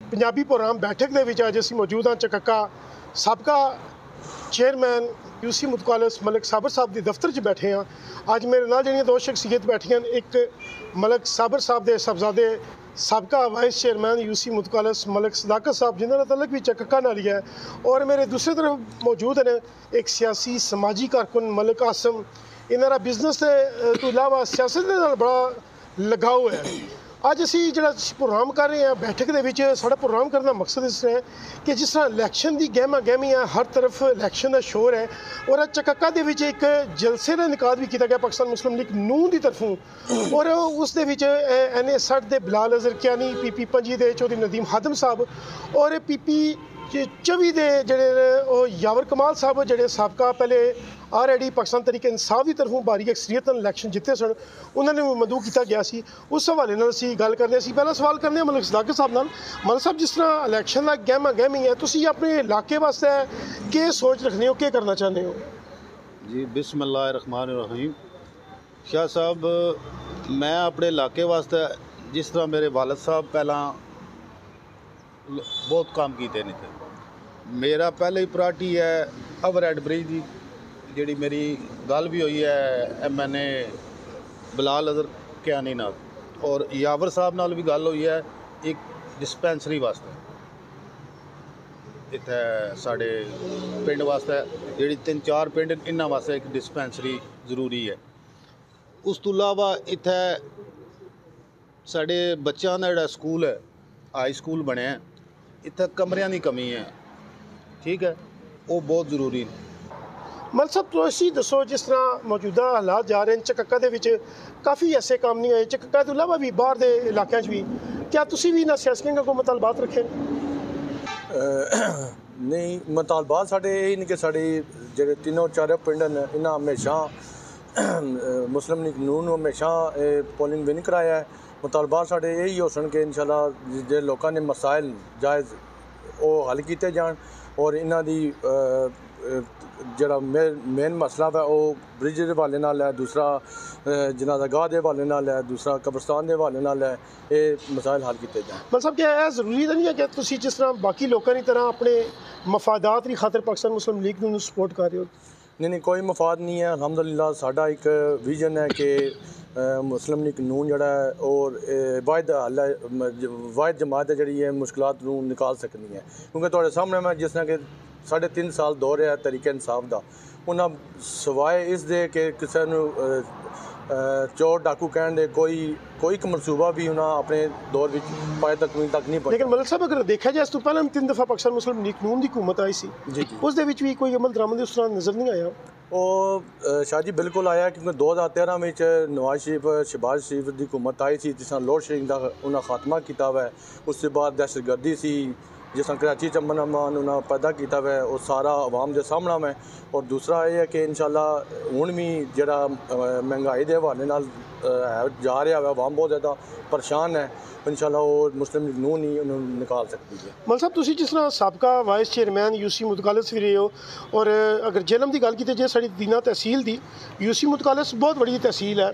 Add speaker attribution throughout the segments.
Speaker 1: Punjabi programme बैठक के विच अज असीं मौजूद हाँ चकक्का साबका चेयरमैन यूसी मुतकालस मलिक साबर साहब के दफ्तर च बैठे हाँ। अज मेरे नाल जिहड़ियां दो शख्सियत बैठियां, एक मलिक साबर साहब के साहबजादे साबका वाइस चेयरमैन यूसी मुतकालस मलिक सदाकत साहब जिन्होंने तलक भी चकक्का नाल ही है, और मेरे दूसरी तरफ मौजूद हैं एक सियासी समाजी कारकुन मलिक आसम। इन्हां बिजनेस के इलावा सियासत के नाल बड़ा लगाव है। अज असी जो प्रोग्राम कर रहे हैं बैठक के साड़ा प्रोग्राम करने का मकसद इस तरह है कि जिस तरह इलैक्शन की गहमा गहमी है, हर तरफ इलैक्शन का शोर है, और अज चकक्का एक जलसे का इनकाद भी किया गया पाकिस्तान मुस्लिम लीग नून की तरफों, और उस NA 60 के बिलाल अजहर कियानी, PP 25 के चौधरी नदीम हादम साहब, और PP 24 के जोड़े यावर कमाल साहब जोड़े सबका पहले ऑलरेडी पाकिस्तान तरीके इंसाफ की तरफों भारी अक्सरीयत इलैक्शन जिते सन, उन्होंने मदू किया गया सी। उस हवाले असी गल करने सी। पहला सवाल करने मलिक सदाकत साहब नाल। मलिक साहब, जिस तरह इलैक्शन का गहमा गहमी है, तुसी अपने इलाके वास्ते क्या सोच रखने हो, क्या करना चाहते हो?
Speaker 2: जी बिस्मिल्लाहिर्रहमानिर्रहीम। शाह साहब, मैं अपने इलाके वास्ते जिस तरह मेरे वालद साहब पहला बहुत काम किए नहीं थे, मेरा पहले ही प्राटी है ओवरहेड ब्रिज की, जी मेरी गल भी हुई है MNA बिलाल अजहर कियानी नाल, और यावर साहब नाल भी गल हुई है एक डिस्पेंसरी वास्ते इत्थे साढ़े पिंड वास्ते, जी 3-4 पिंड इन्हां वास्ते एक डिस्पेंसरी जरूरी है। उस तो इलावा इत्थे साढ़े बच्चों का जिहड़ा स्कूल है, हाई स्कूल बने, इत्थे कमरियां की कमी है, ठीक है, वो बहुत जरूरी है।
Speaker 1: मलिक साहब, तुसी दसो, जिस तरह मौजूदा हालात जा रहे हैं चकक्का दे विच काफ़ी ऐसे काम नहीं होए, चकक्का तो इलावा भी बाहर के इलाकों भी, क्या तुसी भी इन्हां सियासतियों का कोई मुतालबात रखे?
Speaker 3: नहीं, मुतालबात साढ़े यही नहीं कि साढ़े जो तीनों चारों पिंड न, इन्हें हमेशा मुस्लिम लीग नून हमेशा पोलिंग विन कराया है। मुतालबात साढ़े यही हो सन कि इंशाल्लाह जो लोगों ने मसाइल जायज़ वो हल किए जान, और इन्हां दी जड़ा मेन मसला है वो ब्रिज के हवाले नाल है, दूसरा जनाजा गाह के हवाले नाल है, दूसरा कब्रस्तान के हवाले नाल है, ये मसाइल हल किए जाए।
Speaker 1: मतलब साहब, क्या है जरूरी तो नहीं है कि तुसी जिस तरह बाकी लोगों की तरह अपने मफादात की खातर पाकिस्तान मुस्लिम लीग नूं सपोर्ट कर रहे हो?
Speaker 3: नहीं, कोई मफाद नहीं है। अल्हम्दुलिल्लाह साडा एक विजन है कि मुस्लिम लीग नून जड़ा है और वाहिद जमात है जी मुश्किलात नूं निकाल सकनी है, क्योंकि तुहाडे सामने मैं जिस तरह कि 3.5 साल दौर है तरीके इंसाफ का, उन्हें सवाए इस दे कि किसी चोर डाकू कहण दे कोई एक मनसूबा भी उन्हें अपने दौर में पाए तक नहीं पहुंचा। लेकिन
Speaker 1: मलिक साहब, अगर देखा जाए, इस तो पहले 3 दफ़ा पाकिस्तान मुस्लिम लीग नून की हुकूमत आई सी, उस दे विच भी कोई अमल दरामद उस तरह नज़र नहीं आया।
Speaker 3: वो शाह जी बिल्कुल आया, क्योंकि 2013 में नवाज शरीफ शहबाज शरीफ की हुकूमत आई सी, जिस तरह लोड शेडिंग का उन्हें खात्मा किया हुआ है। उसके बाद दहशतगर्दी सी, जिस तरह कराची च अमन अमान उन्हें पैदा किया हुआ है, वो सारा आवाम के सामना में। और दूसरा ये है कि इंशाल्लाह हुण भी जरा महंगाई के हवाले नाल जा रहा है, आवाम बहुत ज़्यादा परेशान है, इंशाल्लाह वो मुस्लिम लीग नून ही उन्होंने निकाल सकती है।
Speaker 1: मलिक साहब, तुसी जिस तरह साबका वाइस चेयरमैन यूसी मुतकालस भी रहे हो, और अगर जेलम की गल की जाए साड़ी दीना तहसील की, यूसी मुतकालस बहुत बड़ी तहसील है,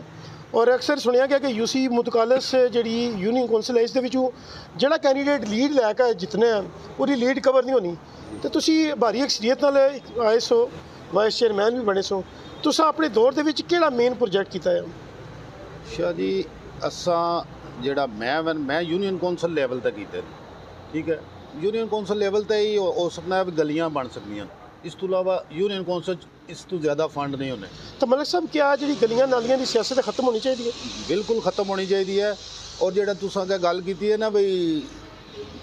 Speaker 1: और अक्सर सुनिया गया कि यूसी मुतकालस जी यूनियन कौंसल है, इस जोड़ा कैंडीडेट लीड लैके जितने पूरी लीड कवर नहीं होनी, तो तुसी भारी अक्सरीयत नाल आए सो, वाइस चेयरमैन भी बने सो, तुसा अपने दौर के केड़ा मेन प्रोजेक्ट किया है?
Speaker 2: शाह जी, असा जड़ा मैं यूनियन कौंसल लैवल तक किया, ठीक है, यूनियन कौंसल लैवल तक ही हो सकता है, गलियां बन सकदियां, इस तो इलावा यूनियन कौंसल इस तो ज़्यादा फंड नहीं होने।
Speaker 1: तो मलिक साहब, क्या जी गलियां नालियां की सियासत खत्म होनी चाहिए?
Speaker 2: बिल्कुल खत्म होनी चाहिए है। और जो तुसा गल की है ना बई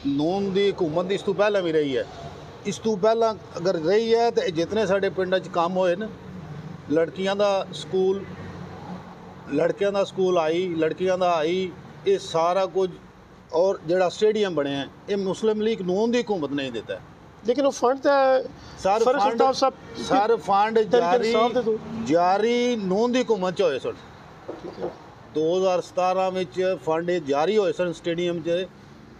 Speaker 2: नून की हुकूमत इस तो पहले भी रही है, इस तो पहला अगर रही है तो जितने साढ़े पिंड काम होए ना, लड़कियां का स्कूल आई, लड़कियां का आई, ये सारा कुछ, और जो स्टेडियम बने हैं ये मुस्लिम लीग नून की हुकूमत नहीं देता है।
Speaker 1: लेकिन वो फंड
Speaker 2: सर फंड जारी नून की हुकूमत होए सन। 2017 में फंड जारी होए सन स्टेडियम च,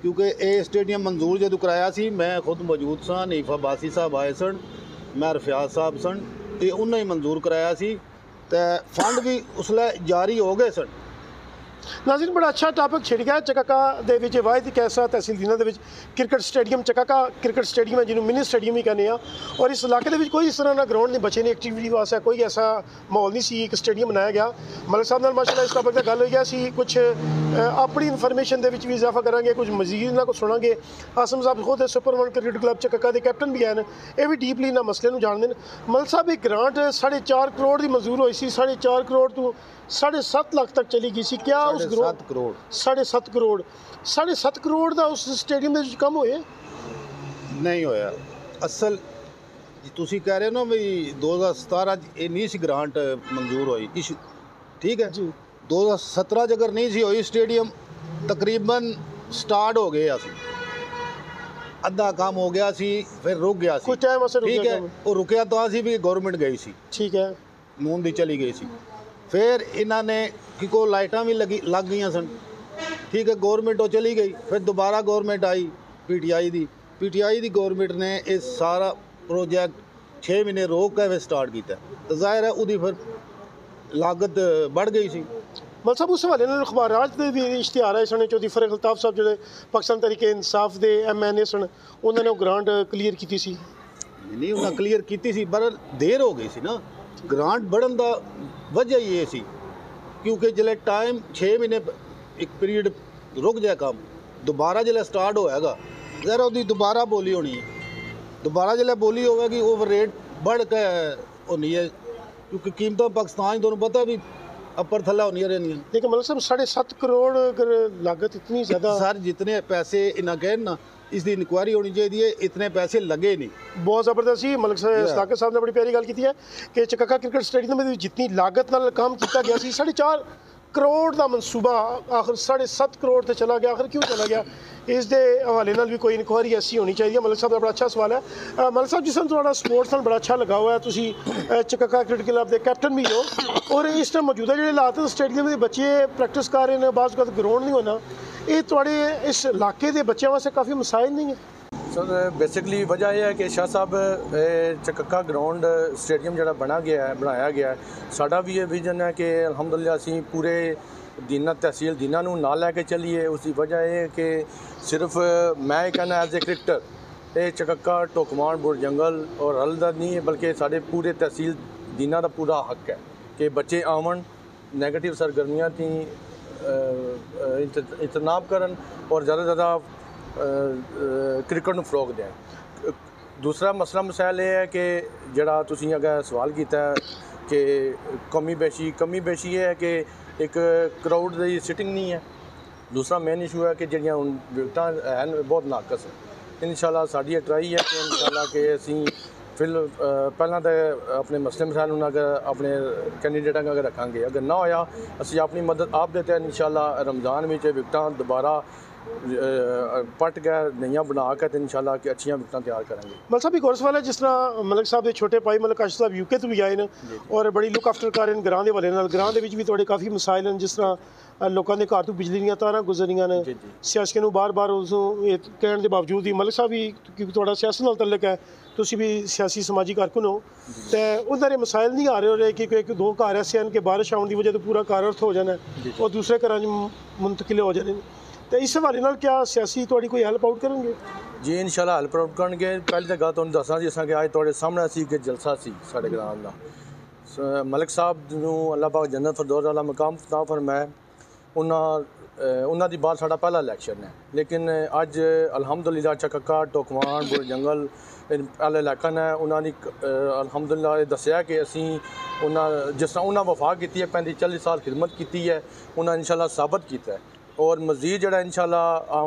Speaker 2: क्योंकि ये स्टेडियम मंजूर जो कराया सी, मैं खुद मौजूद सा, नीफा बासी साहब आए सन, मैं रफियाज साहब सन, ये उन्हें ही मंजूर कराया सी, तो फंड भी उसले जारी हो गए सन।
Speaker 1: नाज़रीन बड़ा अच्छा टॉपिक छिड़ गया चकाका दे विच वाहिद एक ऐसा तहसील दीना दे विच क्रिकेट स्टेडियम चकाका क्रिकेट स्टेडियम है जिन्होंने मिनी स्टेडियम ही कहने और इस इलाके दे विच कोई इस तरह का ग्राउंड नहीं बचे ने एक्टिविटी वास्ते कोई ऐसा माहौल नहीं सी एक स्टेडियम बनाया गया मलिक साहब नाल माशाअल्लाह इस टॉपिक दा गल होई गया सी कुछ अपनी इन्फॉर्मेशन दे विच भी इजाफा करांगे कुछ मजीद ना कुछ सुनांगे आसम साहब खुद सुपर 1 क्रिकेट क्लब चकाका के कैप्टन भी हैं ये भी डीपली ना मसले नूं जानदे ने मलिक साहब एक ग्रांट 4.5 करोड़ की मंजूर हुई सी 4.5 करोड़ तो 7.5 लाख तक चली गई सी क्या उस
Speaker 2: 7 करोड़
Speaker 1: 7.5 करोड़ 7.5 करोड़ का उस स्टेडियम ਦੇ ਵਿੱਚ ਕੰਮ ਹੋਏ
Speaker 2: ਨਹੀਂ ਹੋਇਆ ਅਸਲ ਤੁਸੀਂ ਕਹਿ ਰਹੇ ਹੋ ਨਾ ਵੀ 2017 ਚ ਇਹ ਨਹੀਂ ਸੀ ਗ੍ਰਾਂਟ ਮਨਜ਼ੂਰ ਹੋਈ ਠੀਕ ਹੈ
Speaker 1: ਜੀ
Speaker 2: 2017 ਚ ਅਗਰ ਨਹੀਂ ਸੀ ਹੋਈ ਸਟੇਡੀਅਮ ਤਕਰੀਬਨ ਸਟਾਰਟ ਹੋ ਗਿਆ ਸੀ ਅੱਧਾ ਕੰਮ ਹੋ ਗਿਆ ਸੀ ਫਿਰ ਰੁਕ ਗਿਆ ਸੀ
Speaker 1: ਕੁਝ ਟਾਈਮ ਵਾਸਤੇ
Speaker 2: ਠੀਕ
Speaker 1: ਰੁਕਿਆ
Speaker 2: ਹੈ ਉਹ ਰੁਕਿਆ ਤਾਂ ਸੀ ਵੀ ਗਵਰਨਮੈਂਟ ਗਈ ਸੀ
Speaker 1: ਠੀਕ ਹੈ
Speaker 2: ਨੂਨ ਦੀ ਚਲੀ ਗਈ ਸੀ ਫਿਰ ਇਹਨਾਂ ਨੇ ਕਿ ਕੋ ਲਾਈਟਾਂ ਵੀ ਲੱਗ ਗਈਆਂ ਸਨ ਠੀਕ ਹੈ ਗਵਰਨਮੈਂਟ ਉਹ ਚਲੀ ਗਈ ਫਿਰ ਦੁਬਾਰਾ ਗਵਰਨਮੈਂਟ ਆਈ ਪੀਟੀਆਈ ਦੀ ਗਵਰਨਮੈਂਟ ਨੇ ਇਹ ਸਾਰਾ ਪ੍ਰੋਜੈਕਟ 6 ਮਹੀਨੇ ਰੋਕ ਕੇ ਫਿਰ ਸਟਾਰਟ ਕੀਤਾ ਤਾਂ ਜ਼ਾਹਿਰ ਹੈ ਉਹਦੀ ਫਿਰ ਲਾਗਤ बढ़ गई सी
Speaker 1: ਮਲ ਸਾਹਿਬ ਉਸ ਹਵਾਲੇ ਨਾਲ ਅਖਬਾਰਾਂ ਦੇ ਵੀ ਇਸ਼ਤਿਹਾਰ ਆਏ ਸਨ ਚੌਧਰੀ ਫਰਕ ਅਲਤਾਫ ਸਾਹਿਬ ਜਿਹੜੇ ਪਾਕਿਸਤਾਨ ਤਰੀਕੇ ਇਨਸਾਫ ਦੇ ਐਮਐਨਏ ਸਨ ਉਹਨਾਂ ਨੇ ਉਹ ਗ੍ਰਾਂਟ ਕਲੀਅਰ ਕੀਤੀ ਸੀ
Speaker 2: ਨਹੀਂ ਉਹਨਾਂ ਕਲੀਅਰ ਕੀਤੀ ਸੀ ਪਰ ਦੇਰ ਹੋ ਗਈ ਸੀ ਨਾ ਗ੍ਰਾਂਟ बढ़न ਦਾ ਵਜ੍ਹਾ ਹੀ ਇਹ ਸੀ ਕਿਉਂਕਿ ਜਿਹੜੇ ਟਾਈਮ 6 ਮਹੀਨੇ ਇੱਕ ਪੀਰੀਅਡ ਰੁਕ ਜਾਏ ਕੰਮ ਦੁਬਾਰਾ ਜਿਹੜਾ ਸਟਾਰਟ ਹੋਏਗਾ ਜ਼ਰਾ ਉਹਦੀ ਦੁਬਾਰਾ ਬੋਲੀ ਹੋਣੀ ਹੈ ਦੁਬਾਰਾ ਜਿਹੜਾ ਬੋਲੀ ਹੋਵੇਗੀ ਉਹ ਰੇਟ बढ़ ਕੇ ਹੋਣੀ ਹੈ क्योंकि कीमत पाकिस्तान ਤੁਹਾਨੂੰ पता भी अपर थल्ला होनी रहनी
Speaker 1: लेकिन मतलब साहब 7.5 करोड़ अगर लागत इतनी ज़्यादा
Speaker 2: सर जितने पैसे इन्हें कहन ना इसकी इंक्वायरी होनी चाहिए इतने पैसे लगे नहीं
Speaker 1: बहुत ज़बरदस्त ही मलिक साकिब साहब ने बड़ी प्यारी गल की है कि चकाका क्रिकेट स्टेडियम में जितनी लागत नाल काम किया गया 4.5 करोड़ का मनसूबा आखिर 7.5 करोड़ से चला गया आखिर क्यों चला गया इस दे हवाले नाल भी कोई इंक्वायरी ऐसी होनी चाहिए मलिक साहब का बड़ा अच्छा सवाल है मलिक साहब जिस थोड़ा स्पोर्ट्स नाल बड़ा अच्छा लगा हुआ है तुसी चकाका क्रिकेट क्लब के कैप्टन भी हो और इस टाइम मौजूदा जो हालात स्टेडियम के बच्चे प्रैक्टिस कर रहे हैं बाज़ ग्राउंड नहीं होना ये थोड़े इस इलाके के बच्चों वास्ते काफ़ी मसाइल नहीं है
Speaker 3: सर बेसिकली वजह यह है कि शाह साहब चकक्का ग्राउंड स्टेडियम जो बनाया गया है साडा भी ये विजन है कि अलहमदुलिल्लाह असी पूरे दीना तहसील दीना नूं नाल लैके चलीए उसकी वजह यह है कि सिर्फ मैं कहना एज ए क्रिकेटर ये चकक्का टोकमान बुर जंगल और हल दा नहीं है बल्कि साढ़े पूरे तहसील दीना का पूरा हक है कि बच्चे आवन नैगेटिव सरगर्मियाँ थी इजतनाब करन और ज़्यादा ज़्यादा क्रिकेट ਨੂੰ ਫਰੋਗ ਦੇਣ दूसरा मसला मसाइल ये है कि जड़ा तुसीं अगर सवाल किया कि कमी बेशी ये है कि एक क्राउड की सिटिंग नहीं है दूसरा मेन इशू है कि जड़ियाँ हुण विकटां हैन बहुत नाकस है इंशाल्लाह साडी ट्राई है कि इंशाल्लाह कि असीं फिल पहला तो अपने मसले मसाइल अगर अपने कैंडीडेटा अगर रखांगे अगर ना होया असीं अपनी मदद आप देते हैं इंशाल्लाह रमज़ान में विकटां दोबारा पट गए नईयां बना के इंशाल्लाह कि अच्छियां विकटां तैयार करेंगे
Speaker 1: मलिक साहब एक और सवाल है जिस तरह मलिक साहब के छोटे भाई मलिक काशिफ साहब यूके तो भी आए हैं और बड़ी लुक आफ्टर कर रहे हैं ग्रां के वाले नाल ग्रां दे विच भी थोड़े काफ़ी मसाइल हैं जिस तरह लोगों के घर तो बिजली दी तारां गुजरियां ने सियासत नूं बार बार उस कहने के बावजूद ही मलिक साहब भी क्योंकि थोड़ा सियासत नाल तल्लक है तुसीं भी सियासी समाजी कारकुन हो तो उन्हें मसाइल नहीं आ रहे हो रहे कि एक दो घर ऐसे हैं कि बारिश आने की वजह तो पूरा घर अर्थ हो जाना है और दूसरे घर मुंतकिल हो जाने तो इस हवाले नाल क्या सियासी थोड़ी कोई हेल्प आउट करेंगे
Speaker 3: जी इंशाल्लाह हेल्प आउट करेंगे पहले तो गल तुहानूं दसां जी असां कि अज तुहाडे सामने सी कि जलसा सी साडे ग्रां दा मलिक साहब नूं अल्लाह पाक जन्नत फिरदौस वाला मकाम अता फरमाए उन्हां दी बाद साडा पहला इलैक्शन है लेकिन अज अलहमदुलिल्लाह चकक्का टोकवान बुर जंगल पहले इलाका ने उन्होंने अलहमदुलिल्लाह दसिया कि असी जिस तरह उन्हें वफा की है 35-40 साल खिदमत की है उन्हें इंशाल्लाह साबित किया है और मजीद जड़ा इंशाल्लाह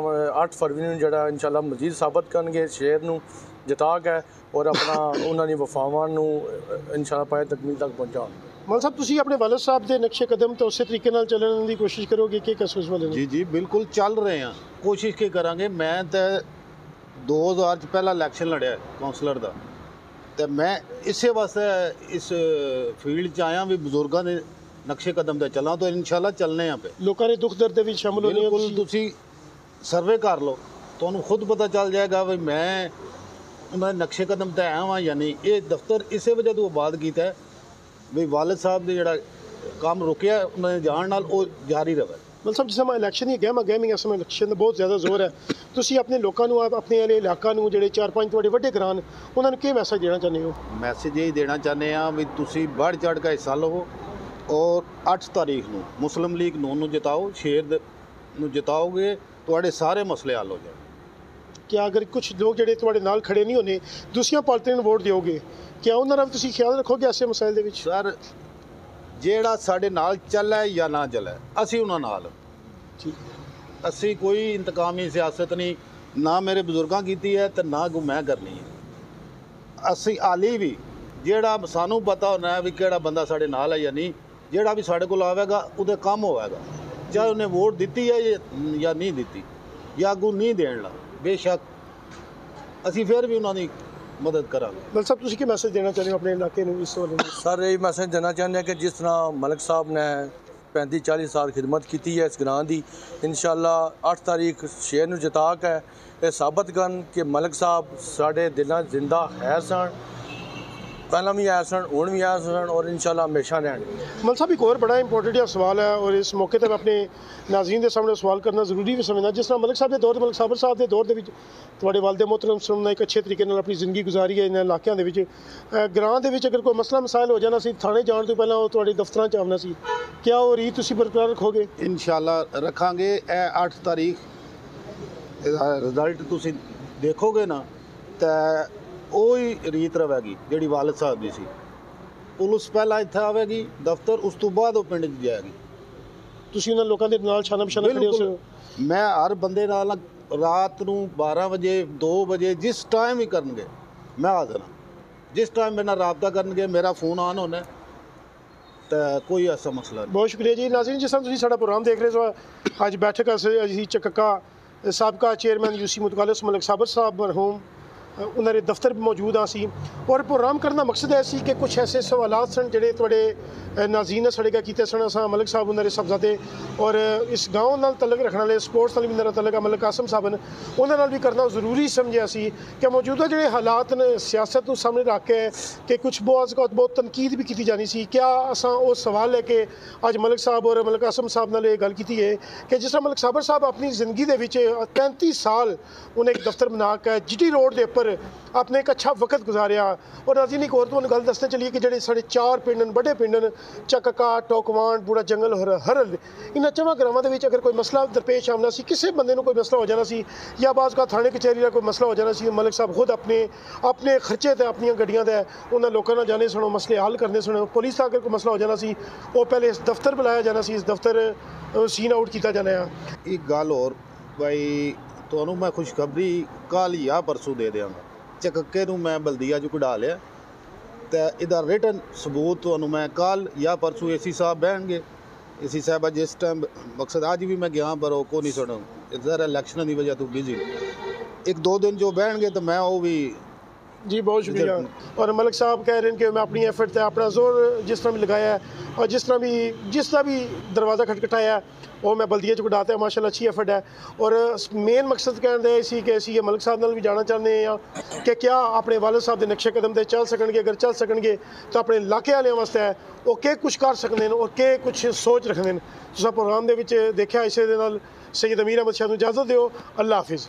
Speaker 3: 8 फरवरी जड़ा इंशाल्लाह मजीद साबित करेंगे शहर नूं जिता के और अपना उन्होंने वफावां नूं इंशाल्लाह पाए तकमील तक पहुँचाएंगे
Speaker 1: मल साहब तुसीं अपने वालिद साहब के नक्शे कदम तो उस तरीके नाल चलने की कोशिश करोगे कि किस उस वाले
Speaker 2: जी जी बिल्कुल चल रहे हैं कोशिश के करांगे मैं तो 2000 च पहला इलैक्शन लड़िया कौंसलर का तो मैं इसे वास्ते इस फील्ड च आया भी बजुर्गों ने नक्शे कदम ते चलां तो इंशाल्लाह चलने हैं पे
Speaker 1: लोगों ने दुख दर्द भी शामिल होने
Speaker 2: बिल्कुल तुसी सर्वे कर लो तुहानूं खुद पता चल जाएगा भी मैं उन्होंने नक्शे कदम ते आया हाँ या नहीं ये दफ्तर इसे वजह तो आबाद किया है भी वालिद साहब ने जिहड़ा काम रुकिया उन्होंने जाण नाल वो जारी रहे
Speaker 1: ਮਤਲਬ ਸਾਹਿਬ ਜਿਸ ਸਮਾਂ ਇਲੈਕਸ਼ਨ ਦੀ ਗਹਿਮਾ ਇਸ ਸਮੇਂ ਇਲੈਕਸ਼ਨ ਦਾ ਬਹੁਤ ਜ਼ਿਆਦਾ ਜ਼ੋਰ ਹੈ, ਤੁਸੀਂ ਆਪਣੇ ਲੋਕਾਂ ਨੂੰ ਆਪਣੇ ਵਾਲੇ ਇਲਾਕਾ ਨੂੰ ਜਿਹੜੇ 4-5 ਤੁਹਾਡੇ ਵੱਡੇ ਗ੍ਰਾਂ ਉਹਨਾਂ ਨੂੰ ਕੀ ਮੈਸੇਜ ਦੇਣਾ ਚਾਹੁੰਦੇ ਹੋ?
Speaker 2: ਮੈਸੇਜ ਇਹ ਦੇਣਾ ਚਾਹੁੰਦੇ ਆ ਵੀ ਤੁਸੀਂ ਵੱਧ ਚੜ੍ਹ ਕੇ ਹਿੱਸਾ ਲਵੋ ਔਰ 8 ਤਾਰੀਖ ਨੂੰ ਮੁਸਲਿਮ ਲੀਗ ਨੂਨ ਨੂੰ ਜਿਤਾਓ, ਸ਼ੇਰ ਨੂੰ ਜਿਤਾਓਗੇ ਤੁਹਾਡੇ ਸਾਰੇ ਮਸਲੇ ਹੱਲ ਹੋ ਜਾਣਗੇ।
Speaker 1: ਕਿ ਅਗਰ ਕੁਝ ਲੋਕ ਜਿਹੜੇ ਤੁਹਾਡੇ ਨਾਲ ਖੜੇ ਨਹੀਂ ਹੋਣੇ ਦੂਸਰੀਆਂ ਪਾਰਟੀਆਂ ਨੂੰ ਵੋਟ ਦਿਓਗੇ, ਕਿਆ ਉਹਨਾਂ ਨਾਲ ਤੁਸੀਂ ਖਿਆਲ ਰੱਖੋਗੇ ਐਸੇ ਮਸਾਇਲ ਦੇ ਵਿੱਚ?
Speaker 2: ਸਰ ਜਿਹੜਾ ਸਾਡੇ ਨਾਲ ਚੱਲੇ ਜਾਂ ਨਾ ਚੱਲੇ ਅਸੀਂ ਉਹਨਾਂ ਨਾਲ,
Speaker 1: ਠੀਕ
Speaker 2: ਅਸੀਂ ਕੋਈ ਇੰਤਕਾਮੀ ਸਿਆਸਤ ਨਹੀਂ, ਨਾ ਮੇਰੇ ਬਜ਼ੁਰਗਾਂ ਕੀਤੀ ਹੈ ਤੇ ਨਾ ਮੈਂ ਕਰਨੀ ਹੈ। ਅਸੀਂ ਹਾਲੀ ਵੀ ਜਿਹੜਾ ਸਾਨੂੰ ਪਤਾ ਹੋਣਾ ਵੀ ਕਿਹੜਾ ਬੰਦਾ ਸਾਡੇ ਨਾਲ ਹੈ ਜਾਂ ਨਹੀਂ, ਜਿਹੜਾ ਵੀ ਸਾਡੇ ਕੋਲ ਆਵੇਗਾ ਉਹਦੇ ਕੰਮ ਹੋਵੇਗਾ, ਚਾਹੇ ਉਹਨੇ ਵੋਟ ਦਿੱਤੀ ਹੈ ਜਾਂ ਨਹੀਂ ਦਿੱਤੀ ਜਾਂ ਅੱਗੋਂ ਨਹੀਂ ਦੇਣ ਲਾ, ਬੇਸ਼ੱਕ ਅਸੀਂ ਫਿਰ ਵੀ ਉਹਨਾਂ ਦੀ ਮਦਦ ਕਰਾਂਗੇ।
Speaker 1: ਮਤਲਬ ਸਾਹਿਬ ਤੁਸੀਂ ਕੀ ਮੈਸੇਜ ਦੇਣਾ ਚਾਹੁੰਦੇ ਹੋ ਆਪਣੇ ਇਲਾਕੇ ਨੂੰ ਇਸ ਵਾਲੇ ਨੂੰ?
Speaker 3: ਸਰ ਇਹ ਮੈਸੇਜ ਦੇਣਾ ਚਾਹੁੰਦੇ ਹਾਂ ਕਿ ਜਿਸ ਤਰ੍ਹਾਂ ਮਲਕ ਸਾਹਿਬ ਨੇ 35-40 ਸਾਲ ਖਿਦਮਤ ਕੀਤੀ ਹੈ ਇਸ ਗ੍ਰਾਂ ਦੀ, ਇਨਸ਼ਾਅੱਲਾ 8 ਤਾਰੀਖ ਸ਼ੇਰ ਨੂੰ ਜਿਤਾ ਕੇ ਇਹ ਸਾਬਤ ਕਰਨ ਕਿ ਮਲਕ ਸਾਹਿਬ ਸਾਡੇ ਦਿਲਾਂ 'ਚ ਜ਼ਿੰਦਾ ਹੈ ਸਨ, ਪਹਿਲਾਂ ਵੀ ਆਏ ਸਨ, ਹੁਣ ਵੀ ਆਏ ਸਨ ਔਰ ਇਨਸ਼ਾਅੱਲਾ ਹਮੇਸ਼ਾ ਰਹਿਣਗੇ।
Speaker 1: ਮਲਕ ਸਾਹਿਬ ਇੱਕ ਹੋਰ ਬੜਾ ਇੰਪੋਰਟੈਂਟ ਜਿਹਾ ਸਵਾਲ ਹੈ ਔਰ ਇਸ ਮੌਕੇ ਤੇ ਮੈਂ ਆਪਣੇ ਨਾਜ਼ਰੀਨ ਦੇ ਸਾਹਮਣੇ ਸਵਾਲ ਕਰਨਾ ਜ਼ਰੂਰੀ ਵੀ ਸਮਝਦਾ। ਜਿਸ ਤਰ੍ਹਾਂ ਮਲਕ ਸਾਹਿਬ ਦੇ ਦੌਰ ਮਲਕ ਸਾਬਰ ਸਾਹਿਬ ਦੇ ਦੌਰ ਦੇ ਵਿੱਚ ਤੁਹਾਡੇ ਵਾਲਿਦ ਮੁਹਤਰਮ ਸੁਣਨਾ ਇੱਕ ਅੱਛੇ ਤਰੀਕੇ ਨਾਲ ਆਪਣੀ ਜ਼ਿੰਦਗੀ ਗੁਜ਼ਾਰੀ ਹੈ ਇਹਨਾਂ ਇਲਾਕਿਆਂ ਦੇ ਵਿੱਚ, ਗ੍ਰਾਂ ਦੇ ਵਿੱਚ ਅਗਰ ਕੋਈ ਮਸਲਾ ਮਸਾਇਲ ਹੋ ਜਾਣਾ ਸੀ ਥਾਣੇ ਜਾਣ ਤੋਂ ਪਹਿਲਾਂ ਉਹ ਤੁਹਾਡੇ ਦਫ਼ਤਰਾਂ 'ਚ ਆਉਣਾ ਸੀ, ਕਿਆ ਉਹ ਰੀਤ ਤੁਸੀਂ ਬਰਕਰਾਰ ਰੱਖੋਗੇ?
Speaker 2: ਇਨਸ਼ਾਅੱਲਾ ਰੱਖਾਂਗੇ। ਇਹ 8 ਤਾਰੀਖ ਇਹਦਾ ਰਿਜ਼ਲਟ ਤੁਸੀਂ ਦੇਖੋਗੇ ਨਾ ਤਾਂ ਉਹੀ ਰੀਤ ਰਹੇਗੀ ਜਿਹੜੀ ਵਾਲਿਦ ਸਾਹਿਬ ਦੀ ਸੀ। ਪੁਲਿਸ ਪਹਿਲਾਂ ਇੱਥੇ ਆਵੇਗੀ ਦਫ਼ਤਰ, ਉਸ ਤੋਂ ਬਾਅਦ ਉਹ ਪਿੰਡ 'ਚ ਜਾਏਗੀ।
Speaker 1: ਤੁਸੀਂ ਉਹਨਾਂ ਲੋਕਾਂ ਦੇ ਨਾਲ ਛਾਨਾ ਬਿਛਾਨਾ ਖੜੇ ਹੋ?
Speaker 2: ਮੈਂ ਹਰ ਬੰਦੇ ਨਾਲ ਰਾਤ ਨੂੰ 12 ਵਜੇ 2 ਵਜੇ ਜਿਸ ਟਾਈਮ ਹੀ ਕਰਨਗੇ ਮੈਂ ਹਾਜ਼ਰ ਹਾਂ। ਜਿਸ ਟਾਈਮ ਮੇਰੇ ਨਾਲ ਰਾਬਤਾ ਕਰਨਗੇ ਮੇਰਾ ਫੋਨ ਆਨ ਹੋਣਾ ਤਾਂ ਕੋਈ ਐਸਾ ਮਸਲਾ ਨਹੀਂ।
Speaker 1: ਬਹੁਤ ਸ਼ੁਕਰੀਆ ਜੀ। ਨਾਜ਼ਰੀਨ ਜਿਸ ਤਰ੍ਹਾਂ ਤੁਸੀਂ ਸਾਡਾ ਪ੍ਰੋਗਰਾਮ ਦੇਖ ਰਹੇ ਹੋ, ਅੱਜ ਬੈਠਕ ਅਸੀਂ ਚੱਕਾ ਸਾਬਕਾ ਚੇਅਰਮੈਨ ਯੂਸੀ ਮੁਤਕਾਲਿਸ ਮਲਕ ਸਾਬਰ ਸਾਹਿਬ ਮਰਹੂਮ ਉਹਨਾਂ ਦੇ ਦਫ਼ਤਰ ਮੌਜੂਦ ਆ ਸੀ ਔਰ ਪ੍ਰੋਗਰਾਮ ਕਰਨ ਦਾ ਮਕਸਦ ਇਹ ਸੀ ਕਿ ਕੁਝ ਐਸੇ ਸਵਾਲਾਤ ਸਨ ਜਿਹੜੇ ਤੁਹਾਡੇ ਨਾਜ਼ਰੀਨ ਨੇ ਸਾਡੇ ਕੋਲ ਕੀਤੇ ਸਨ। ਅਸਾਂ ਮਲਕ ਸਾਹਿਬ ਉਹਨਾਂ ਦੇ ਸਾਹਿਬਜ਼ਾਦੇ ਔਰ ਇਸ ਗਾਉਂ ਨਾਲ ਤਲਕ ਰੱਖਣ ਵਾਲੇ ਸਪੋਰਟਸ ਨਾਲ ਵੀ ਮੇਰਾ ਤਲਕ ਮਲਕ ਕਾਸਮ ਸਾਹਿਬ ਨੇ, ਉਹਨਾਂ ਨਾਲ ਵੀ ਕਰਨਾ ਜ਼ਰੂਰੀ ਸਮਝਿਆ ਸੀ ਕਿ ਮੌਜੂਦਾ ਜਿਹੜੇ ਹਾਲਾਤ ਨੇ ਸਿਆਸਤ ਨੂੰ ਸਾਹਮਣੇ ਰੱਖ ਕੇ ਕਿ ਕੁਝ ਬਹੁਤ ਤਨਕੀਦ ਵੀ ਕੀਤੀ ਜਾਣੀ ਸੀ। ਕਿਆ ਅਸਾਂ ਉਹ ਸਵਾਲ ਲੈ ਕੇ ਅੱਜ ਮਲਕ ਸਾਹਿਬ ਔਰ ਮਲਕ ਕਾਸਮ ਸਾਹਿਬ ਨਾਲ ਇਹ ਗੱਲ ਕੀਤੀ ਹੈ ਕਿ ਜਿਸ ਤਰ੍ਹਾਂ ਮਲਕ ਸਾਬਰ ਸਾਹਿਬ ਆਪਣੀ ਜ਼ਿੰਦਗੀ ਦੇ ਵਿੱਚ 35 ਸਾਲ ਉਹਨੇ ਇੱਕ ਦਫ਼ਤਰ ਬਣਾ ਕੇ GT ਰੋਡ ਦੇ ਉੱਪਰ ਆਪਣੇ ਇੱਕ ਅੱਛਾ ਵਕਤ ਗੁਜ਼ਾਰਿਆ। ਔਰ ਅਸੀਂ ਇੱਕ ਹੋਰ ਤੁਹਾਨੂੰ ਗੱਲ ਦੱਸਦੇ ਚੱਲੀਏ ਕਿ ਜਿਹੜੇ ਸਾਡੇ 4 ਪਿੰਡ ਨੇ, ਵੱਡੇ ਪਿੰਡ ਨੇ, ਚੱਕਾ, ਟੋਕਵਾਨ, ਬੂੜਾ ਜੰਗਲ ਔਰ ਹਰਲ, ਇਹਨਾਂ 4 ਗ੍ਰਾਵਾਂ ਦੇ ਵਿੱਚ ਅਗਰ ਕੋਈ ਮਸਲਾ ਦਰਪੇਸ਼ ਆਉਣਾ ਸੀ, ਕਿਸੇ ਬੰਦੇ ਨੂੰ ਕੋਈ ਮਸਲਾ ਹੋ ਜਾਣਾ ਸੀ ਜਾਂ ਬਾਅਦ ਕਾ ਥਾਣੇ ਕਚਹਿਰੀ ਦਾ ਕੋਈ ਮਸਲਾ ਹੋ ਜਾਣਾ ਸੀ, ਮਲਕ ਸਾਹਿਬ ਖੁਦ ਆਪਣੇ ਖਰਚੇ ਤੇ ਆਪਣੀਆਂ ਗੱਡੀਆਂ ਦੇ ਉਹਨਾਂ ਲੋਕਾਂ ਨਾਲ ਜਾਣੇ ਸਨ, ਮਸਲੇ ਹੱਲ ਕਰਨੇ ਸਨ। ਪੁਲਿਸ ਦਾ ਅਗਰ ਕੋਈ ਮਸਲਾ ਹੋ ਜਾਣਾ ਸੀ ਉਹ ਪਹਿਲੇ ਇਸ ਦਫ਼ਤਰ ਬੁਲਾਇਆ ਜਾਣਾ ਸੀ, ਇਸ ਦਫ਼ਤਰ ਸੀਨ ਆਊਟ ਕੀਤਾ ਜਾਣਾ ਆ।
Speaker 2: ਇੱਕ ਗੱਲ ਹੋਰ ਭਾਈ, ਤੁਹਾਨੂੰ ਮੈਂ ਖੁਸ਼ਖਬਰੀ ਕੱਲ੍ਹ ਜਾਂ ਪਰਸੋਂ ਦੇ ਦਿਆਂਗਾ। ਚੱਕੇ ਨੂੰ ਮੈਂ ਬਲਦੀਆ 'ਚ ਕਢਾ ਲਿਆ ਤਾਂ ਇਹਦਾ ਰਿਟਨ ਸਬੂਤ ਤੁਹਾਨੂੰ ਮੈਂ ਕੱਲ੍ਹ ਜਾਂ ਪਰਸੋਂ AC ਸਾਹਿਬ ਬਹਿਣਗੇ, AC ਸਾਹਿਬ ਜਿਸ ਟਾਈਮ ਮਕਸਦ ਅੱਜ ਵੀ ਮੈਂ ਗਿਆ ਪਰ ਉਹ ਕੋ ਨਹੀਂ ਸੁਣੋ, ਜ਼ਰਾ ਇਲੈਕਸ਼ਨਾਂ ਦੀ ਵਜ੍ਹਾ ਤੋਂ ਬਿਜ਼ੀ 1-2 ਦਿਨ ਜੋ ਬਹਿਣਗੇ ਤਾਂ ਮੈਂ ਉਹ ਵੀ
Speaker 1: जी बहुत शुक्रिया। और मलिक साहब कह रहे हैं कि मैं अपनी एफर्ट से अपना जोर जिस तरह भी लगाया है और जिस तरह भी दरवाज़ा खटखटाया वो मैं बल्दिया च कटाता है, माशाल्लाह अच्छी एफर्ट है। और मेन मकसद कहते इसी कि असी मलिक साहब नाल भी जाना चाहते हैं कि क्या अपने वालिद साहब के नक्शे कदम से चल सकणगे, अगर चल सकणगे तो अपने इलाके वाले वास्ते वो के कुछ कर सकते हैं और के कुछ सोच रखते हैं। तुसां प्रोग्राम दे विच देखिया। इसे दे नाल सैयद अमीर अहमद शाह नूं इजाज़त दिओ। अल्लाह हाफिज़।